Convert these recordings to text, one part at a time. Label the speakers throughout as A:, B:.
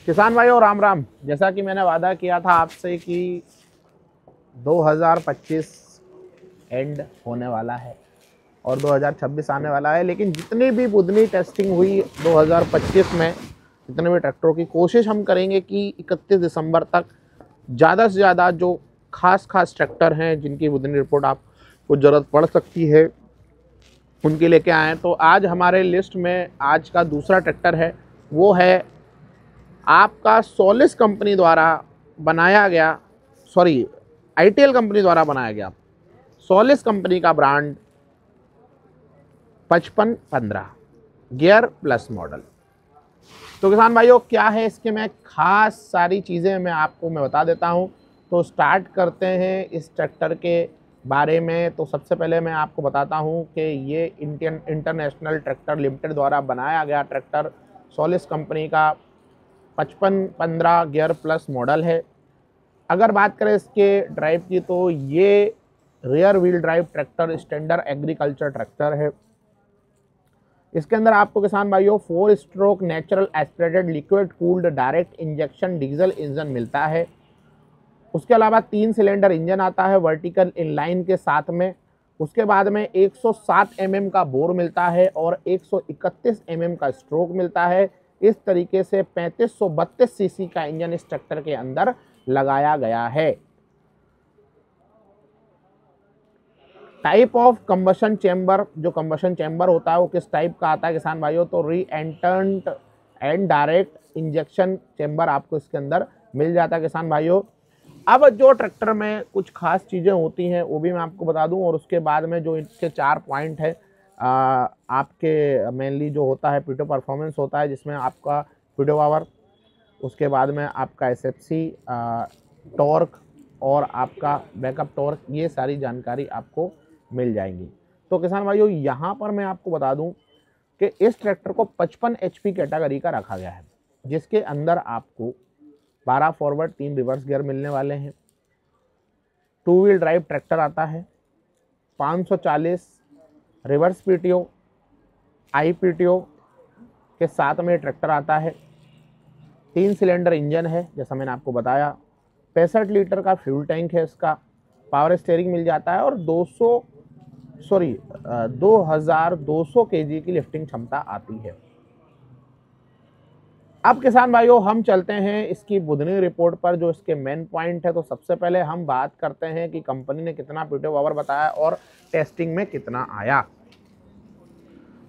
A: किसान भाइयों राम राम। जैसा कि मैंने वादा किया था आपसे कि 2025 एंड होने वाला है और 2026 आने वाला है, लेकिन जितनी भी बुधनी टेस्टिंग हुई 2025 में, जितने भी ट्रैक्टरों की कोशिश हम करेंगे कि 31 दिसंबर तक ज़्यादा से ज़्यादा जो खास ट्रैक्टर हैं जिनकी बुधनी रिपोर्ट आपको ज़रूरत पड़ सकती है उनके लेके आए। तो आज हमारे लिस्ट में आज का दूसरा ट्रैक्टर है, वो है आपका सोलिस कंपनी द्वारा बनाया गया, सॉरी आईटीएल कंपनी द्वारा बनाया गया सोलिस कंपनी का ब्रांड 5515 गियर प्लस मॉडल। तो किसान भाइयों क्या है इसके में खास सारी चीज़ें मैं बता देता हूं। तो स्टार्ट करते हैं इस ट्रैक्टर के बारे में। तो सबसे पहले मैं आपको बताता हूं कि ये इंडियन इंटरनेशनल ट्रैक्टर लिमिटेड द्वारा बनाया गया ट्रैक्टर सोलिस कंपनी का 5515 गियर प्लस मॉडल है। अगर बात करें इसके ड्राइव की तो ये rear wheel drive tractor standard agriculture tractor है। इसके अंदर आपको किसान भाइयों 4 stroke natural aspirated liquid cooled direct injection diesel engine मिलता है। उसके अलावा 3 सिलेंडर इंजन आता है वर्टिकल इनलाइन के साथ में। उसके बाद में 107 mm का बोर मिलता है और 131 mm का स्ट्रोक मिलता है। इस तरीके से 3532 सीसी का इंजन इस ट्रैक्टर के अंदर लगाया गया है। टाइप ऑफ कंबशन चेंबर, जो कंबशन चेंबर होता है वो किस टाइप का आता है किसान भाइयों, तो री entered and direct injection chamber आपको इसके अंदर मिल जाता है किसान भाइयों। अब जो ट्रैक्टर में कुछ खास चीज़ें होती हैं वो भी मैं आपको बता दूं, और उसके बाद में जो इसके 4 पॉइंट है आपके मेनली जो होता है पीटो परफॉर्मेंस होता है, जिसमें आपका पीटो पावर, उसके बाद में आपका एसएफसी, टॉर्क और आपका बैकअप टॉर्क, ये सारी जानकारी आपको मिल जाएंगी। तो किसान भाइयों यहाँ पर मैं आपको बता दूं कि इस ट्रैक्टर को 55 HP कैटेगरी का रखा गया है, जिसके अंदर आपको 12 फॉरवर्ड 3 रिवर्स गियर मिलने वाले हैं। 2 व्हील ड्राइव ट्रैक्टर आता है। 540 रिवर्स पीटीओ आई पीटीओ के साथ में ट्रैक्टर आता है। 3 सिलेंडर इंजन है जैसा मैंने आपको बताया। 65 लीटर का फ्यूल टैंक है इसका। पावर स्टीयरिंग मिल जाता है और 2200 kg की लिफ्टिंग क्षमता आती है। अब किसान भाइयों हम चलते हैं इसकी बुधनी रिपोर्ट पर, जो इसके मेन पॉइंट है। तो सबसे पहले हम बात करते हैं कि कंपनी ने कितना पीटो पावर बताया और टेस्टिंग में कितना आया।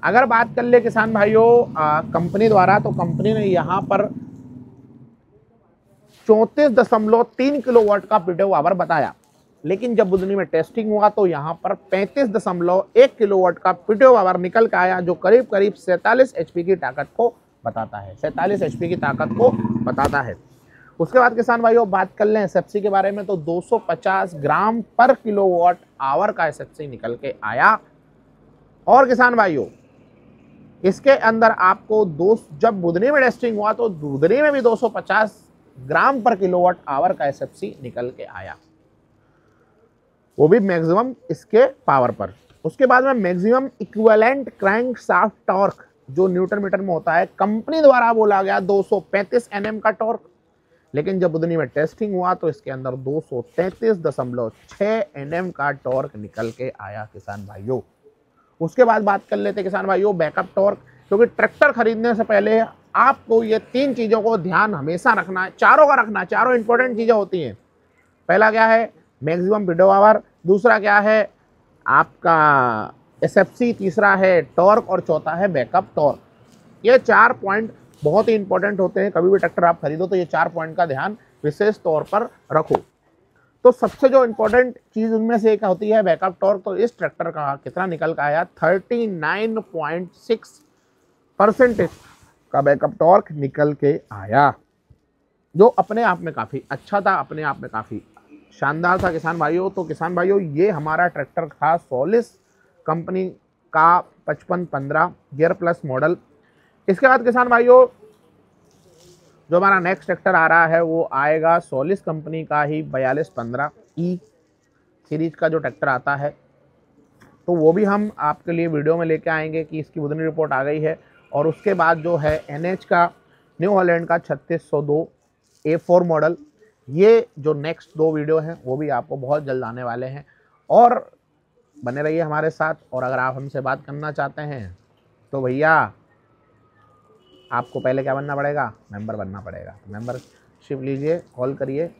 A: अगर बात कर ले किसान भाइयों कंपनी द्वारा, तो कंपनी ने यहाँ पर 34.3 किलोवाट का पीटो पावर बताया, लेकिन जब बुधनी में टेस्टिंग हुआ तो यहाँ पर 35.1 किलोवाट का पीटो पावर निकल के आया, जो करीब 47 HP की ताकत को बताता है। 47 HP की ताकत को बताता है। उसके बाद किसान भाइयों बात कर लें एसएफसी के बारे में, तो 250 ग्राम पर किलोवाट आवर का एसएफसी निकल के आया। और किसान भाइयों इसके अंदर आपको जब बुधनी में टेस्टिंग हुआ तो बुधनी में भी 250 ग्राम पर किलोवाट आवर का एसएफसी निकल के आया, वो भी मैक्सिमम इसके पावर पर। उसके बाद में maximum equivalent crank shaft torque जो न्यूटन मीटर में होता है, कंपनी द्वारा बोला गया 235 Nm का टॉर्क, लेकिन जब बुधनी में टेस्टिंग हुआ तो इसके अंदर 233.6 Nm का टॉर्क निकल के आया किसान भाइयों। उसके बाद बात कर लेते किसान भाइयों बैकअप टॉर्क, क्योंकि ट्रैक्टर खरीदने से पहले आपको ये 3 चीज़ों को ध्यान हमेशा रखना है, चारों इंपॉर्टेंट चीज़ें होती हैं। पहला क्या है मैक्सिमम पीटो पावर, दूसरा क्या है आपका एसएफसी, तीसरा है टॉर्क और चौथा है बैकअप टॉर्क। ये 4 पॉइंट बहुत ही इंपॉर्टेंट होते हैं। कभी भी ट्रैक्टर आप खरीदो तो ये 4 पॉइंट का ध्यान विशेष तौर पर रखो। तो सबसे जो इंपॉर्टेंट चीज़ उनमें से एक होती है बैकअप टॉर्क। तो इस ट्रैक्टर का कितना निकल का आया, 39.6% का बैकअप टॉर्क निकल के आया, जो अपने आप में काफ़ी अच्छा था, अपने आप में काफ़ी शानदार था किसान भाइयों। तो किसान भाइयों ये हमारा ट्रैक्टर था सोलिस कंपनी का 5515 गियर प्लस मॉडल। इसके बाद किसान भाइयों जो हमारा नेक्स्ट ट्रैक्टर आ रहा है वो आएगा सोलिस कंपनी का ही 4215 ई सीरीज का जो ट्रैक्टर आता है, तो वो भी हम आपके लिए वीडियो में लेके आएंगे कि इसकी बुधनी रिपोर्ट आ गई है। और उसके बाद जो है एनएच का न्यू हॉलैंड का 3602 A4 मॉडल। ये जो नेक्स्ट 2 वीडियो हैं वो भी आपको बहुत जल्द आने वाले हैं, और बने रहिए हमारे साथ। और अगर आप हमसे बात करना चाहते हैं तो भैया आपको पहले क्या बनना पड़ेगा, मेंबर बनना पड़ेगा। तो मेंबरशिप लीजिए, कॉल करिए,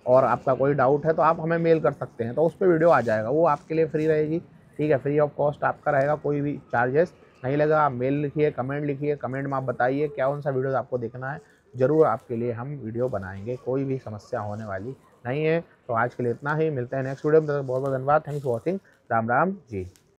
A: और आपका कोई डाउट है तो आप हमें मेल कर सकते हैं, तो उस पर वीडियो आ जाएगा, वो आपके लिए फ्री रहेगी। ठीक है, फ्री ऑफ कॉस्ट आपका रहेगा, कोई भी चार्जेस नहीं लगा। आप मेल लिखिए, कमेंट लिखिए, कमेंट में आप बताइए क्या कौन सा वीडियो आपको देखना है, ज़रूर आपके लिए हम वीडियो बनाएंगे, कोई भी समस्या होने वाली नहीं है। तो आज के लिए इतना ही, मिलते हैं नेक्स्ट वीडियो में। बहुत बहुत धन्यवाद, thanks for watching. Ram Ram ji.